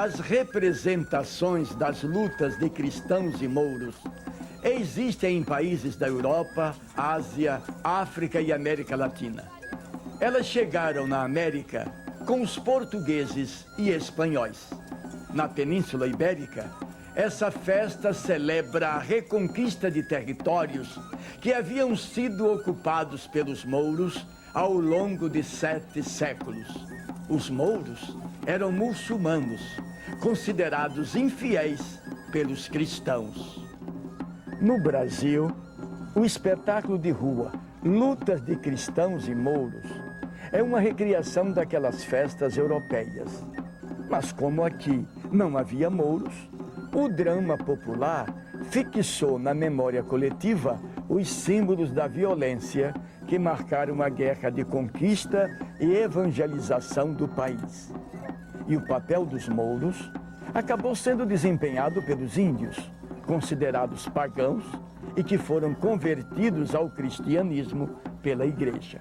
As representações das lutas de cristãos e mouros existem em países da Europa, Ásia, África e América Latina. Elas chegaram na América com os portugueses e espanhóis. Na Península Ibérica, essa festa celebra a reconquista de territórios que haviam sido ocupados pelos mouros ao longo de 7 séculos. Os mouros eram muçulmanos, considerados infiéis pelos cristãos. No Brasil, o espetáculo de rua Lutas de Cristãos e Mouros é uma recriação daquelas festas europeias. Mas como aqui não havia mouros, o drama popular fixou na memória coletiva os símbolos da violência que marcaram a guerra de conquista e evangelização do país. E o papel dos mouros acabou sendo desempenhado pelos índios, considerados pagãos e que foram convertidos ao cristianismo pela igreja.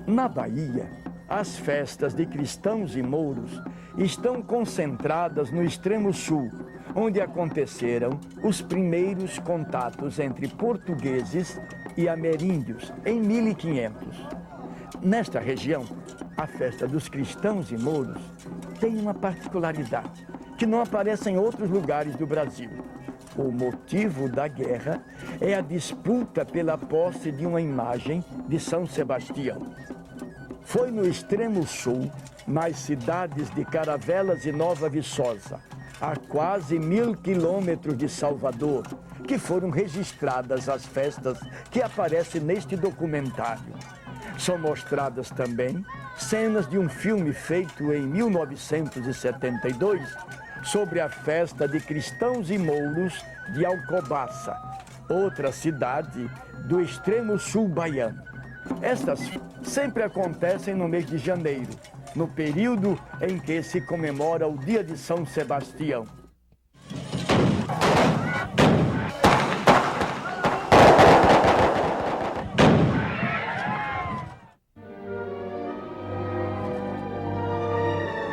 Na Bahia, as festas de cristãos e mouros estão concentradas no extremo sul, onde aconteceram os primeiros contatos entre portugueses e ameríndios em 1500. Nesta região, a festa dos cristãos e mouros tem uma particularidade que não aparece em outros lugares do Brasil. O motivo da guerra é a disputa pela posse de uma imagem de São Sebastião. Foi no extremo sul, nas cidades de Caravelas e Nova Viçosa, a quase 1000 quilômetros de Salvador, que foram registradas as festas que aparecem neste documentário. São mostradas também cenas de um filme feito em 1972 sobre a festa de cristãos e mouros de Alcobaça, outra cidade do extremo sul baiano. Estas sempre acontecem no mês de janeiro, no período em que se comemora o Dia de São Sebastião.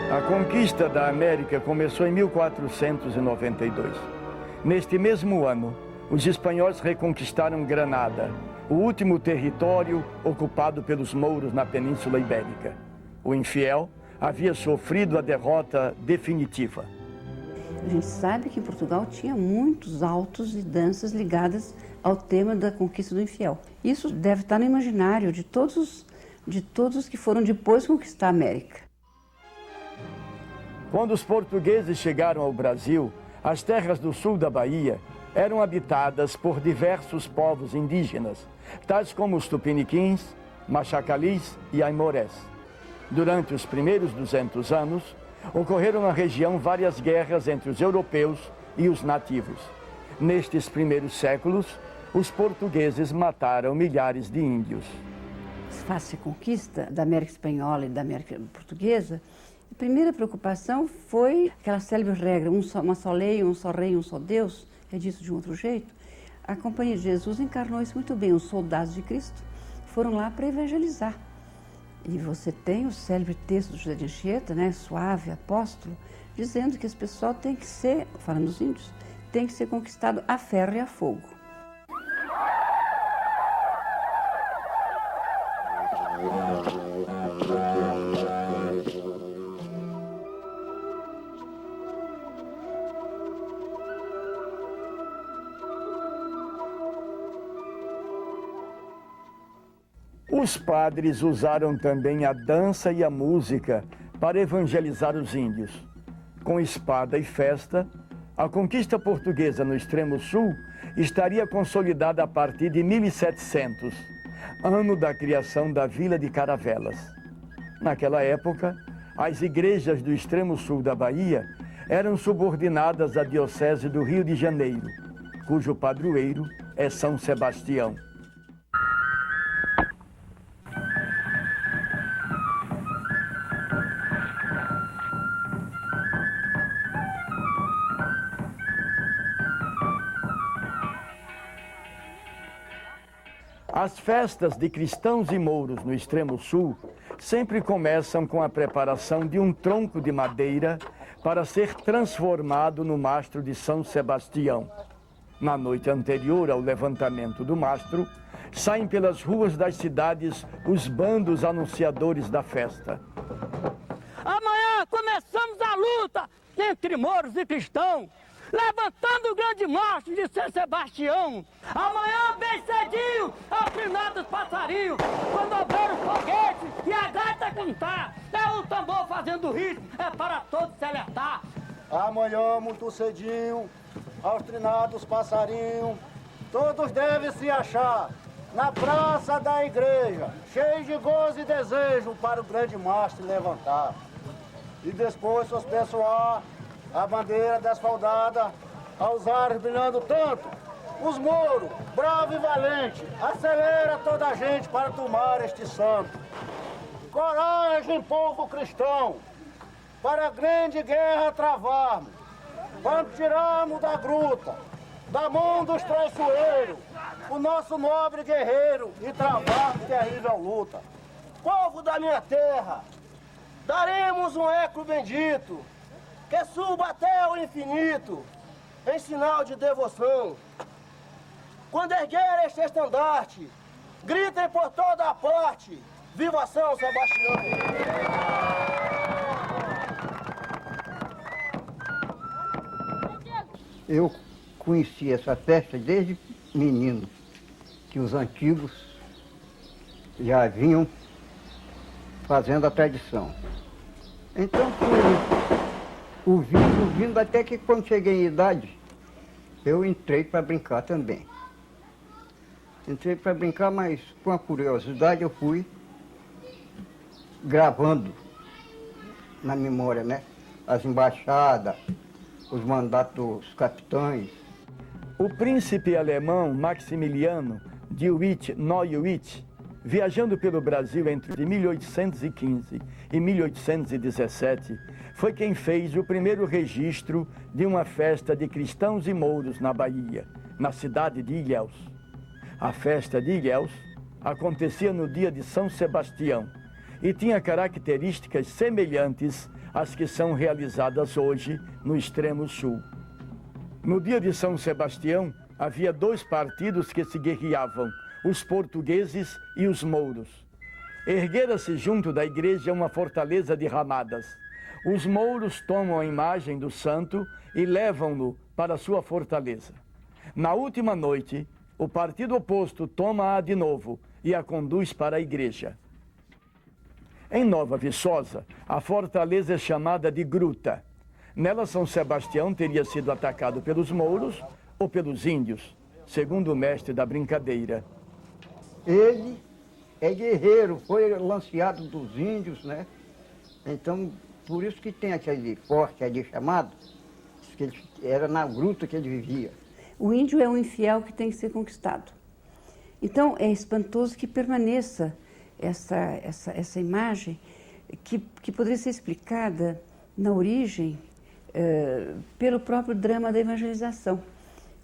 A conquista da América começou em 1492. Neste mesmo ano, os espanhóis reconquistaram Granada, o último território ocupado pelos mouros na Península Ibérica. O infiel havia sofrido a derrota definitiva. A gente sabe que em Portugal tinha muitos autos e danças ligadas ao tema da conquista do infiel. Isso deve estar no imaginário de todos os que foram depois conquistar a América. Quando os portugueses chegaram ao Brasil, as terras do sul da Bahia eram habitadas por diversos povos indígenas, tais como os tupiniquins, machacalis e aimorés. Durante os primeiros 200 anos, ocorreram na região várias guerras entre os europeus e os nativos. Nestes primeiros séculos, os portugueses mataram milhares de índios. Face à conquista da América Espanhola e da América Portuguesa, a primeira preocupação foi aquela célebre regra, uma só lei, um só rei, um só Deus, é dito de um outro jeito. A Companhia de Jesus encarnou isso muito bem. Os soldados de Cristo foram lá para evangelizar. E você tem o célebre texto do José de Anchieta, né, Suave, apóstolo, dizendo que esse pessoal tem que ser, falando dos índios, tem que ser conquistado a ferro e a fogo. Os padres usaram também a dança e a música para evangelizar os índios. Com espada e festa, a conquista portuguesa no extremo sul estaria consolidada a partir de 1700, ano da criação da vila de Caravelas. Naquela época, as igrejas do extremo sul da Bahia eram subordinadas à Diocese do Rio de Janeiro, cujo padroeiro é São Sebastião. A As festas de cristãos e mouros no extremo sul sempre começam com a preparação de um tronco de madeira para ser transformado no mastro de São Sebastião. Na noite anterior ao levantamento do mastro, saem pelas ruas das cidades os bandos anunciadores da festa. Amanhã começamos a luta entre mouros e cristãos, levantando o grande mastro de São Sebastião. Amanhã, bem cedinho, ao trinar dos passarinhos, quando houver o foguete e a gaita cantar, é o tambor fazendo ritmo, é para todos se alertar. Amanhã, muito cedinho, aos trinados passarinhos, todos devem se achar na praça da igreja, cheios de gozo e desejo para o grande mastro levantar. E depois seus pessoal, a bandeira desfaldada, aos ares brilhando tanto, os mouros, bravo e valente, acelera toda a gente para tomar este santo. Coragem, povo cristão, para a grande guerra travarmos, quando tirarmos da gruta, da mão dos traiçoeiros, o nosso nobre guerreiro e travarmos terrível luta. Povo da minha terra, daremos um eco bendito, que suba até o infinito, em sinal de devoção. Quando erguer este estandarte, gritem por toda a parte, viva São Sebastião! Eu conheci essa festa desde menino, que os antigos já vinham fazendo a tradição. Então fui ouvindo, até que quando cheguei em idade, eu entrei para brincar também. Entrei para brincar, mas com a curiosidade eu fui gravando na memória, né? As embaixadas, os mandatos dos capitães. O príncipe alemão Maximiliano de Witt-Neuwied, viajando pelo Brasil entre 1815 e 1817, foi quem fez o primeiro registro de uma festa de cristãos e mouros na Bahia, na cidade de Ilhéus. A festa de Ilhéus acontecia no dia de São Sebastião e tinha características semelhantes às que são realizadas hoje no extremo sul. No dia de São Sebastião, havia dois partidos que se guerreavam, os portugueses e os mouros. Erguera-se junto da igreja uma fortaleza de ramadas. Os mouros tomam a imagem do santo e levam-no para sua fortaleza. Na última noite, o partido oposto toma-a de novo e a conduz para a igreja. Em Nova Viçosa, a fortaleza é chamada de Gruta. Nela, São Sebastião teria sido atacado pelos mouros ou pelos índios, segundo o mestre da brincadeira. Ele é guerreiro, foi lanceado dos índios, né? Então, por isso que tem aquele forte ali chamado, que ele, era na gruta que ele vivia. O índio é um infiel que tem que ser conquistado. Então, é espantoso que permaneça essa imagem que poderia ser explicada na origem pelo próprio drama da evangelização.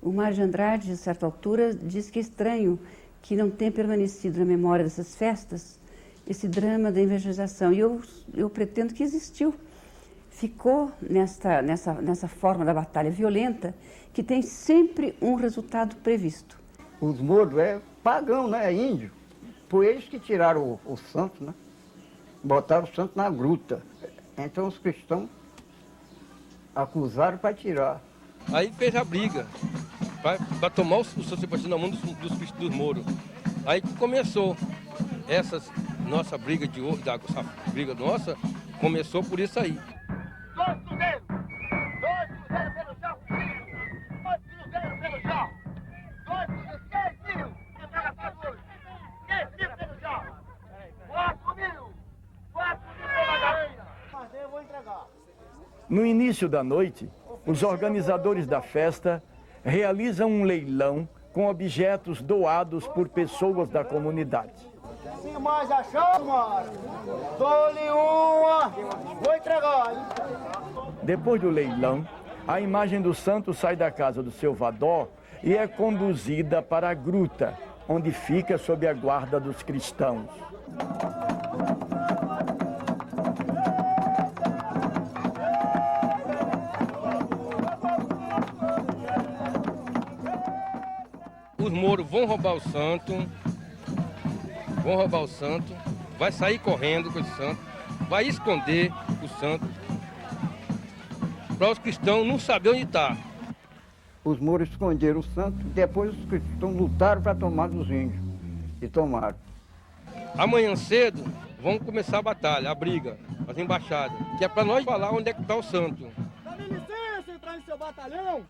O Mário de Andrade, a certa altura, diz que é estranho que não tenha permanecido na memória dessas festas esse drama da evangelização. E eu pretendo que existiu. Ficou nessa forma da batalha violenta que tem sempre um resultado previsto. Os mouros é pagão, né? É índio. Por eles que tiraram o santo, né? Botaram o santo na gruta. Então os cristãos acusaram para tirar. Aí fez a briga para tomar o São Sebastião na mão dos mouros. Aí começou essa nossa briga de hoje, essa briga nossa, começou por isso aí. 2 cruzeiros pelo chão, 2 cruzeiros pelo chão, 2 cruzeiros, 6 mil, entrega para hoje, 6 mil pelo chão, 4 mil pela galinha. Mas eu vou entregar. No início da noite, os organizadores da festa realizam um leilão com objetos doados por pessoas da comunidade. Se mais achar, mano, dou-lhe uma, vou entregar, hein? Depois do leilão, a imagem do santo sai da casa do seu vadó e é conduzida para a gruta, onde fica sob a guarda dos cristãos. Os mouros vão roubar o santo, vai sair correndo com esse santo, vai esconder o santo, para os cristãos não saberem onde está. Os mouros esconderam o santo, depois os cristãos lutaram para tomar dos índios, e tomaram. Amanhã cedo vão começar a batalha, a briga, as embaixadas, que é para nós falar onde é que está o santo. Dá licença, entrar em seu batalhão!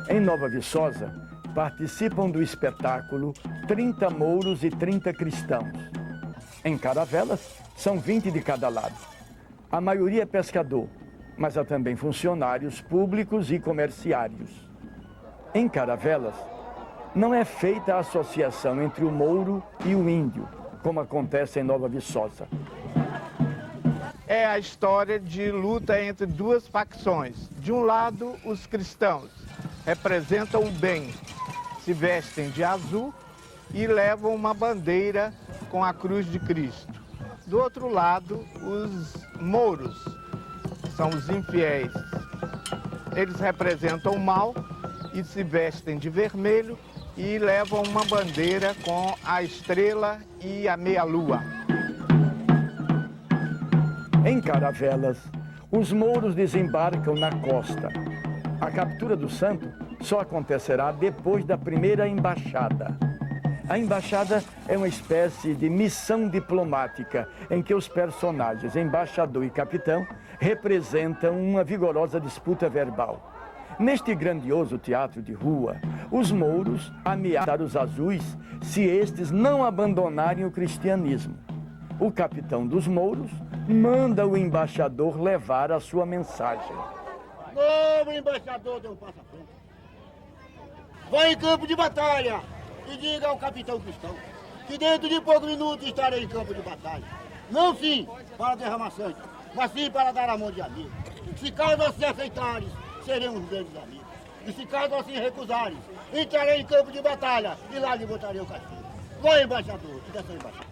Em Nova Viçosa, participam do espetáculo 30 mouros e 30 cristãos. Em Caravelas, são 20 de cada lado. A maioria é pescador, mas há também funcionários públicos e comerciários. Em Caravelas, não é feita a associação entre o mouro e o índio, como acontece em Nova Viçosa. É a história de luta entre duas facções. De um lado, os cristãos representam o bem, se vestem de azul e levam uma bandeira com a cruz de Cristo. Do outro lado, os mouros, são os infiéis. Eles representam o mal e se vestem de vermelho e levam uma bandeira com a estrela e a meia-lua. Em Caravelas, os mouros desembarcam na costa. A captura do santo só acontecerá depois da primeira embaixada. A embaixada é uma espécie de missão diplomática em que os personagens, embaixador e capitão, representam uma vigorosa disputa verbal. Neste grandioso teatro de rua, os mouros ameaçam os azuis se estes não abandonarem o cristianismo. O capitão dos mouros manda o embaixador levar a sua mensagem. Novo embaixador deu um passo à frente. Vai em campo de batalha e diga ao capitão cristão que dentro de poucos minutos estarei em campo de batalha. Não sim para derramar sangue, mas sim para dar a mão de amigo. Se caso assim aceitares, seremos grandes amigos. E se caso assim recusares, entrarei em campo de batalha e lá lhe botarei o castigo. Vai, embaixador, e dessa embaixada.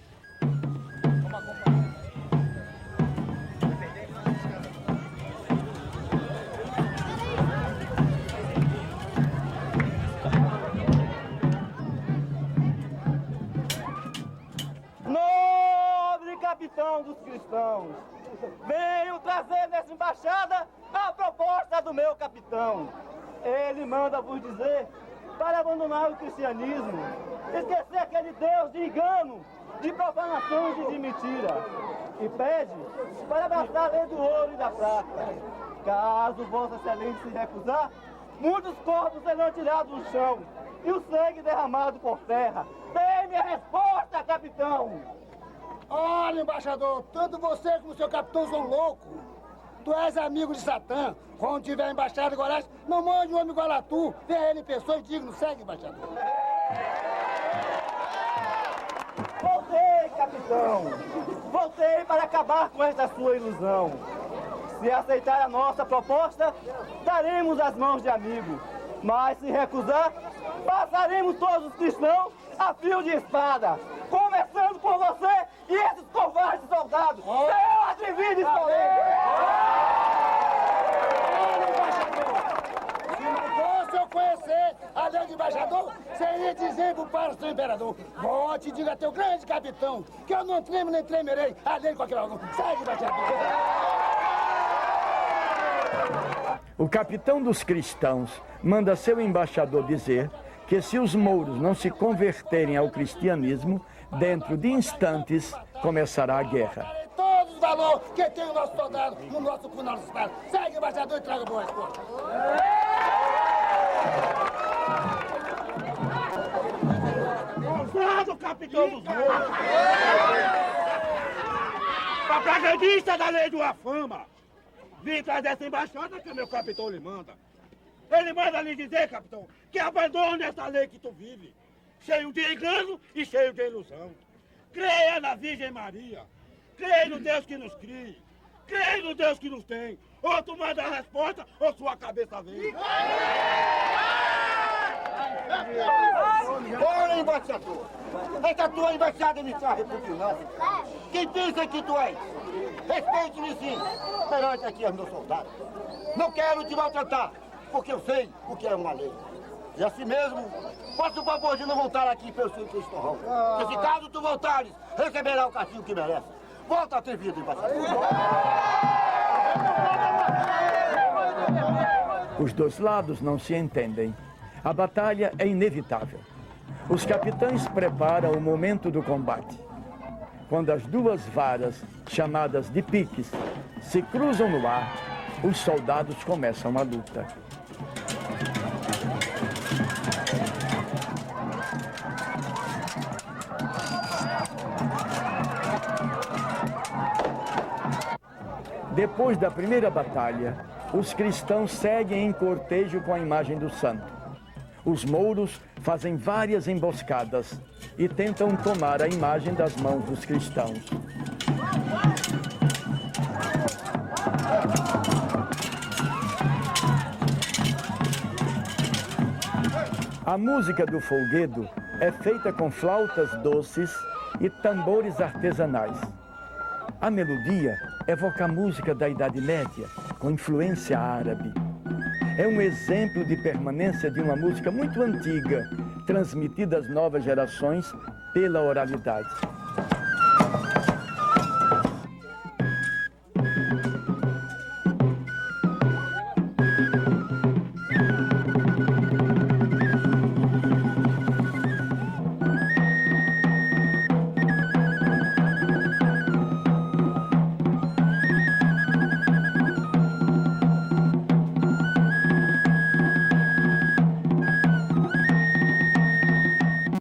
Capitão dos cristãos, venho trazer nessa embaixada a proposta do meu capitão. Ele manda vos dizer para abandonar o cristianismo, esquecer aquele Deus de engano, de profanações e de mentira, e pede para abraçar a lei do ouro e da prata. Caso Vossa Excelência se recusar, muitos corpos serão tirados do chão e o sangue derramado por terra. Dê-me a resposta, capitão! Olha, embaixador, tanto você como o seu capitão são loucos. Tu és amigo de Satã. Quando tiver embaixada agora, não mande um homem igual a tu. Vê ele em pessoa e digno. Segue, embaixador. Voltei, capitão. Voltei para acabar com esta sua ilusão. Se aceitar a nossa proposta, daremos as mãos de amigo. Mas se recusar, passaremos todos os cristãos a fio de espada. Começando por você e esses covardes soldados. Seu atrevido escolhido! Se não fosse eu conhecer a lei de embaixador, seria de exemplo para o seu imperador. Volte e diga a teu grande capitão que eu não tremo nem tremerei a lei de qualquer algum. Segue, embaixador. O capitão dos cristãos manda seu embaixador dizer que se os mouros não se converterem ao cristianismo, dentro de instantes começará a guerra. Todos os valores que tem o nosso soldado no nosso punhal de espada. Segue, embaixador, e traga boa resposta. Ousado, capitão dos mouros! Propagandista da lei de uma fama! Vim trazer essa embaixada que o meu capitão lhe manda. Ele manda lhe dizer, capitão, que abandone essa lei que tu vive, cheio de engano e cheio de ilusão. Creia na Virgem Maria, creia no Deus que nos cria, creia no Deus que nos tem. Ou tu manda a resposta, ou sua cabeça vem. Olha, embaixador, essa tua embaixada me está repugnando. Quem pensa que tu és? Respeite-me sim, perante aqui os meus soldados. Não quero te maltratar, porque eu sei o que é uma lei. E assim mesmo, faça o favor de não voltar aqui pelo seu Cristão. Porque se caso tu voltares, receberá o castigo que merece. Volta atrevido, embaixador. Os dois lados não se entendem. A batalha é inevitável. Os capitães preparam o momento do combate. Quando as duas varas, chamadas de piques, se cruzam no ar, os soldados começam a luta. Depois da primeira batalha, os cristãos seguem em cortejo com a imagem do santo. Os mouros fazem várias emboscadas e tentam tomar a imagem das mãos dos cristãos. A música do folguedo é feita com flautas doces e tambores artesanais. A melodia evoca a música da Idade Média, com influência árabe. É um exemplo de permanência de uma música muito antiga, transmitida às novas gerações pela oralidade.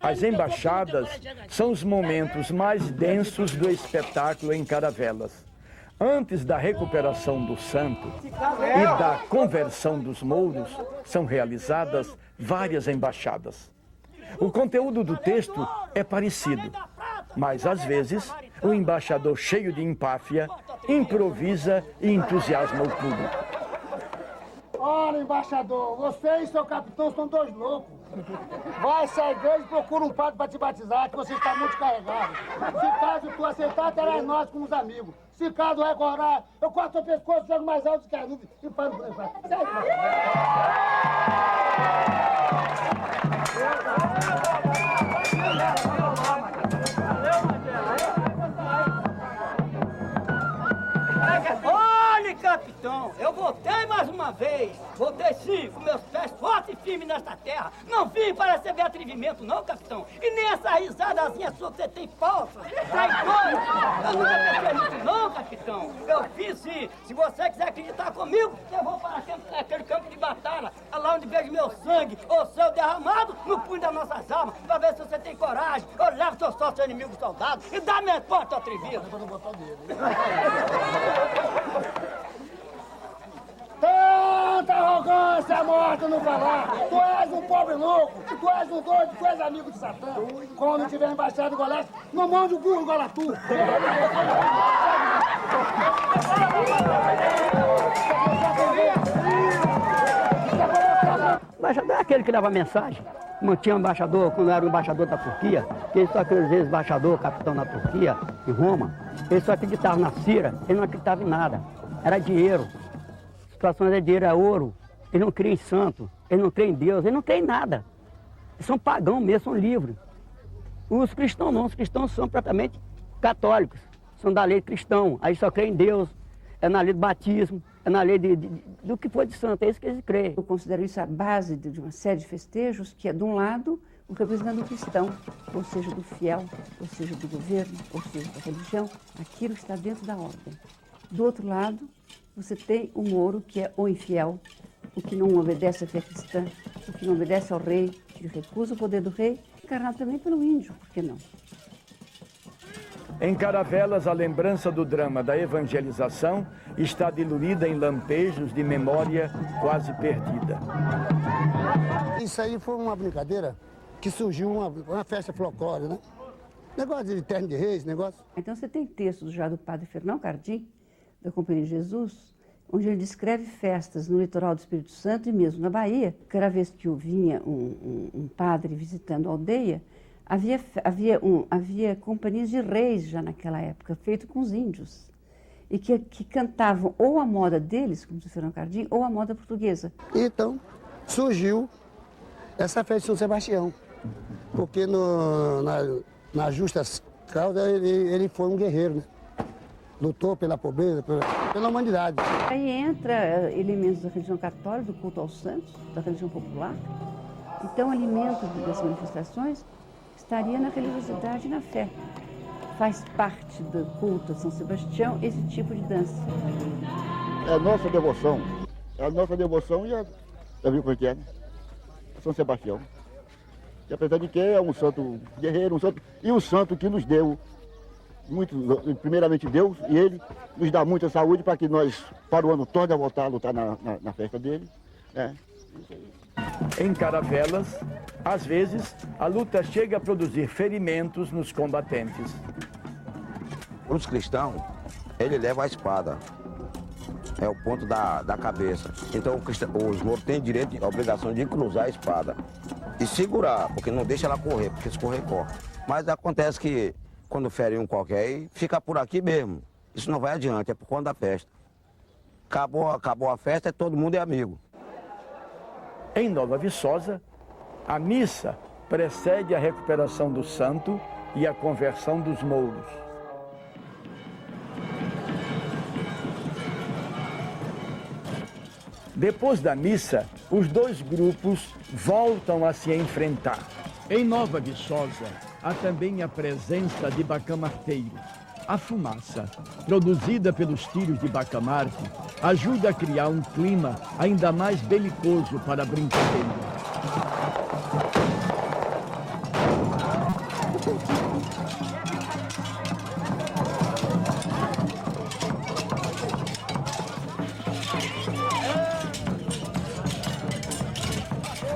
As embaixadas são os momentos mais densos do espetáculo em Caravelas. Antes da recuperação do santo e da conversão dos mouros, são realizadas várias embaixadas. O conteúdo do texto é parecido, mas às vezes o embaixador, cheio de empáfia, improvisa e entusiasma o público. Ora, embaixador, você e seu capitão são dois loucos. Vai-se à igreja e procura um padre para te batizar, que você está muito carregado. Se caso tu aceitar, terás nós como os amigos. Se caso recordar, eu corto o pescoço, jogo mais alto que a nuvem e paro por levar. Olhe, capitão, eu voltei mais uma vez. Voltei sim, com meus pés fortes e firmes nesta terra. Não vim para receber atrevimento, não, capitão. E nem essa risadazinha sua que você tem falsa. Traidor! Eu nunca pensei nisso, não, capitão. Eu fiz sim. Se você quiser acreditar comigo, eu vou para aquele campo de batalha, lá onde vejo meu sangue, ou seu derramado, no punho das nossas armas, para ver se você tem coragem. Eu levo seu sócio inimigo soldado e dá minha porta atrevido. Tanta arrogância morta no falar. Tu és um pobre louco, tu és um doido, tu és amigo de Satã. Quando tiver embaixado igual essa, não mande o burro igual a tu. O embaixador é aquele que leva a mensagem. Não tinha um embaixador, quando era o embaixador da Turquia, que ele só aqueles vezes embaixador, capitão na Turquia, em Roma, ele só acreditava na cira, ele não acreditava em nada. Era dinheiro. A situação era dinheiro, é ouro. Ele não crê em santo, ele não crê em Deus, ele não crê em nada. Eles são pagãos mesmo, são livres. Os cristãos não, os cristãos são propriamente católicos, são da lei cristã, aí só creem em Deus, é na lei do batismo, é na lei do que for de santo, é isso que eles creem. Eu considero isso a base de uma série de festejos, que é, de um lado, o representante do cristão, ou seja, do fiel, ou seja, do governo, ou seja, da religião, aquilo que está dentro da ordem. Do outro lado, você tem o mouro, que é o infiel, o que não obedece à fé cristã, o que não obedece ao rei, que recusa o poder do rei, encarnado também pelo índio, por que não? Em Caravelas, a lembrança do drama da evangelização está diluída em lampejos de memória quase perdida. Isso aí foi uma brincadeira que surgiu, uma festa folclórica, né? Negócio de terno de reis, negócio. Então você tem textos já do padre Fernão Cardim, da Companhia de Jesus, onde ele descreve festas no litoral do Espírito Santo e mesmo na Bahia. Cada vez que vinha um padre visitando a aldeia, havia companhias de reis já naquela época, feito com os índios, e que cantavam ou a moda deles, como diz o Fernão Cardim, ou a moda portuguesa. Então surgiu essa festa de São Sebastião, porque na justa causa ele foi um guerreiro, né? Lutou pela pobreza, pela humanidade. Aí entra elementos da religião católica, do culto aos santos, da religião popular. Então, o alimento das manifestações estaria na religiosidade e na fé. Faz parte do culto a São Sebastião esse tipo de dança. É a nossa devoção. É a nossa devoção e já viu como é que é, né? São Sebastião. E apesar de que é um santo guerreiro, um santo que nos deu primeiramente Deus, e Ele nos dá muita saúde para que nós, para o ano todo, voltar a lutar na festa dele. É. Em Caravelas, às vezes, a luta chega a produzir ferimentos nos combatentes. Para os cristãos, ele leva a espada. É o ponto da cabeça. Então, os mouros têm direito, a obrigação de cruzar a espada e segurar, porque não deixa ela correr, porque se correr, corre. Mas acontece que quando fere um qualquer, fica por aqui mesmo. Isso não vai adiante, é por conta da festa. Acabou a festa, todo mundo é amigo. Em Nova Viçosa, a missa precede a recuperação do santo e a conversão dos mouros. Depois da missa, os dois grupos voltam a se enfrentar. Em Nova Viçosa, há também a presença de bacamarteiros. A fumaça, produzida pelos tiros de bacamarte, ajuda a criar um clima ainda mais belicoso para a brincadeira.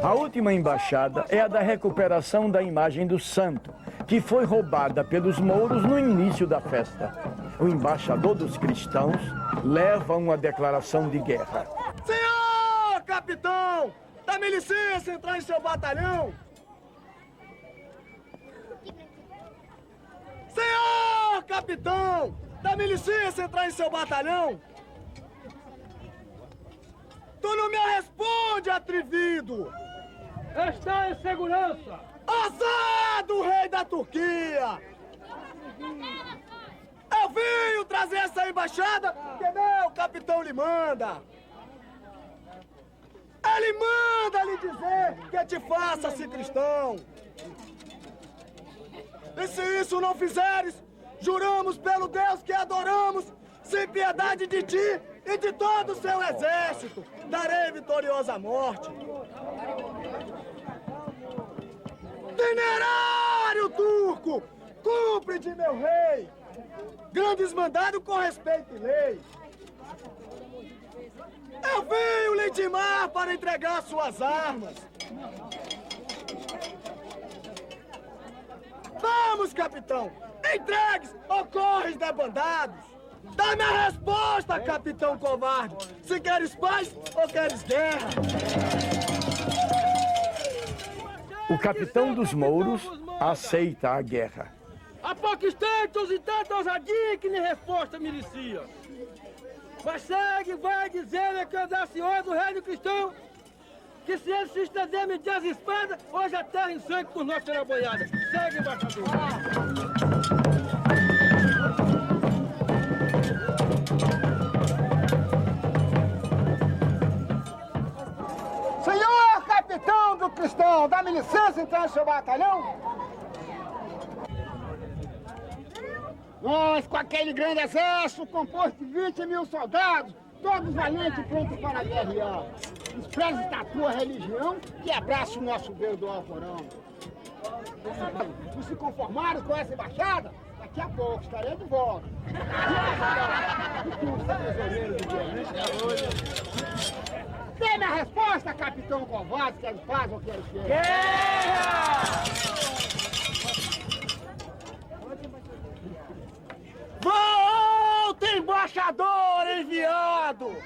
A última embaixada é a da recuperação da imagem do santo, que foi roubada pelos mouros no início da festa. O embaixador dos cristãos leva uma declaração de guerra. Senhor capitão, dá-me licença entrar em seu batalhão. Senhor capitão, dá-me licença entrar em seu batalhão. Tu não me responde, atrevido. Está em segurança. Ousado, rei da Turquia! Eu vim trazer essa embaixada porque meu capitão lhe manda. Ele manda lhe dizer que te faça-se cristão. E se isso não fizeres, juramos pelo Deus que adoramos, sem piedade de ti e de todo o seu exército, darei vitoriosa morte. Temerário turco, cumpre de meu rei, grandes mandados com respeito e lei. Eu venho lhe intimar para entregar suas armas. Vamos, capitão, entregues ou corres debandados. Dá-me a resposta, capitão covarde, se queres paz ou queres guerra. O capitão dos mouros aceita a guerra. Há poucos tantos e tanta ousadia que nem resposta merecia. Mas segue, vai dizer que da senhora do reino cristão, que se ele se estender mediante as espadas, hoje a terra em sangue por nós será boiada. Segue, embaixador. Senhor capitão do cristão, dá-me licença entrar no seu batalhão? Nós, com aquele grande exército composto de 20 mil soldados, todos valentes e prontos para guerrear, despreze da tua religião e abraça o nosso Deus do Alcorão. Não se conformaram com essa embaixada? Daqui a pouco estarei de volta. Tem minha resposta, capitão covarde, que eles fazem o que eles querem. Guerra! Volta, embaixador enviado!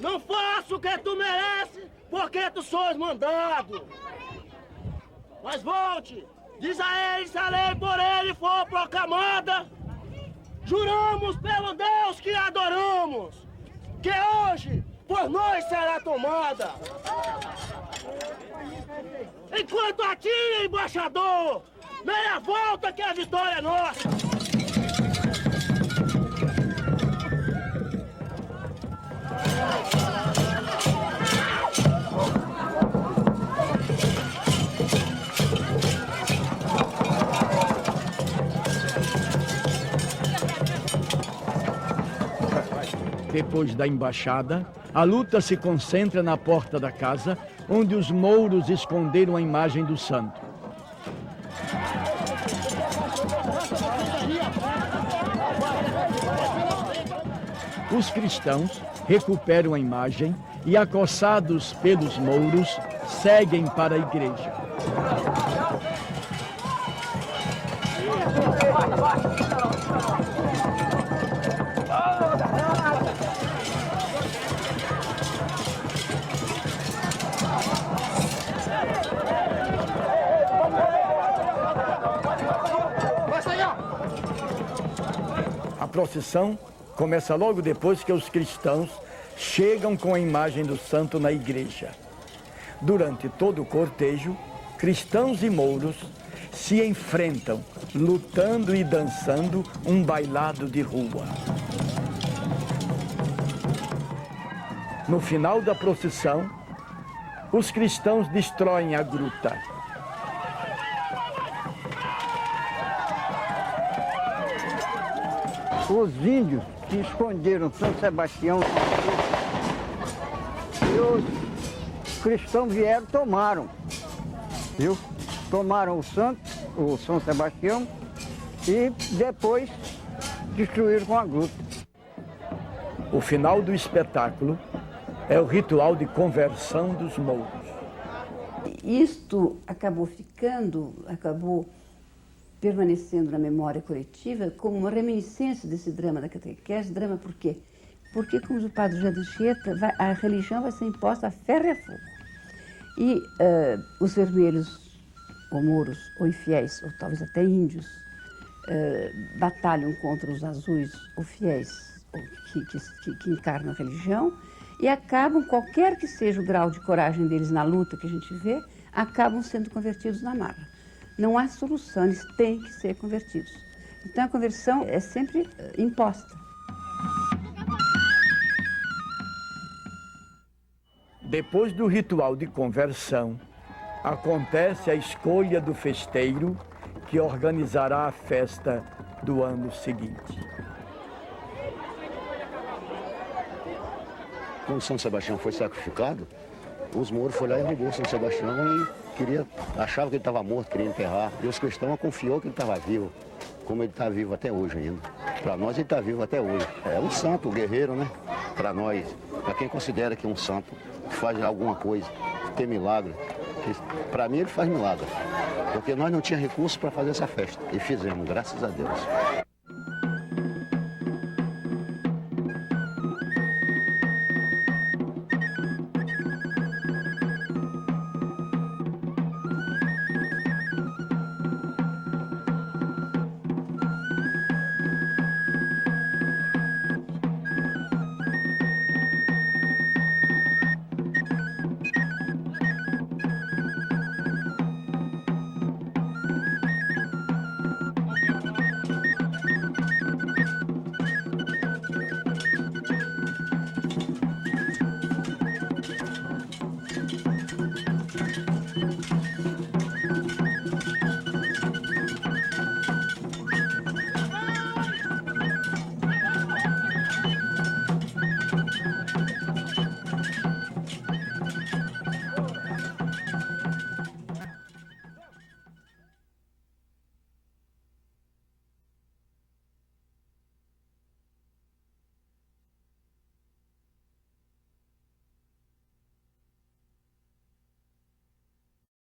Não faço o que tu merece, porque tu sois mandado. Mas volte, diz a ele se a lei por ele for proclamada. Juramos pelo Deus que adoramos, que hoje por nós será tomada. Enquanto a ti, embaixador, meia volta que a vitória é nossa. Depois da embaixada, a luta se concentra na porta da casa, onde os mouros esconderam a imagem do santo. Os cristãos recuperam a imagem e, acossados pelos mouros, seguem para a igreja. A procissão começa logo depois que os cristãos chegam com a imagem do santo na igreja. Durante todo o cortejo, cristãos e mouros se enfrentam, lutando e dançando um bailado de rua. No final da procissão, os cristãos destroem a gruta. Os índios que esconderam São Sebastião e os cristãos vieram e tomaram, viu? Tomaram o santo, o São Sebastião, e depois destruíram com a gruta. O final do espetáculo é o ritual de conversão dos mouros. Isto acabou permanecendo na memória coletiva como uma reminiscência desse drama da catequese. Drama por quê? Porque, como o padre José de Anchieta, a religião vai ser imposta a ferro e a fogo. E os vermelhos, ou mouros, ou infiéis, ou talvez até índios, batalham contra os azuis, ou fiéis, ou que encarnam a religião, e acabam, qualquer que seja o grau de coragem deles na luta que a gente vê, acabam sendo convertidos na marra. Não há solução, eles têm que ser convertidos. Então a conversão é sempre imposta. Depois do ritual de conversão, acontece a escolha do festeiro que organizará a festa do ano seguinte. Quando São Sebastião foi sacrificado, os mouros foram lá e roubou São Sebastião e achava que ele estava morto, queria enterrar. E os cristãos confiou que ele estava vivo, como ele está vivo até hoje ainda. Para nós ele está vivo até hoje. É um santo, um guerreiro, né? Para nós, para quem considera que um santo faz alguma coisa, tem milagre. Para mim ele faz milagre, porque nós não tínhamos recursos para fazer essa festa. E fizemos, graças a Deus.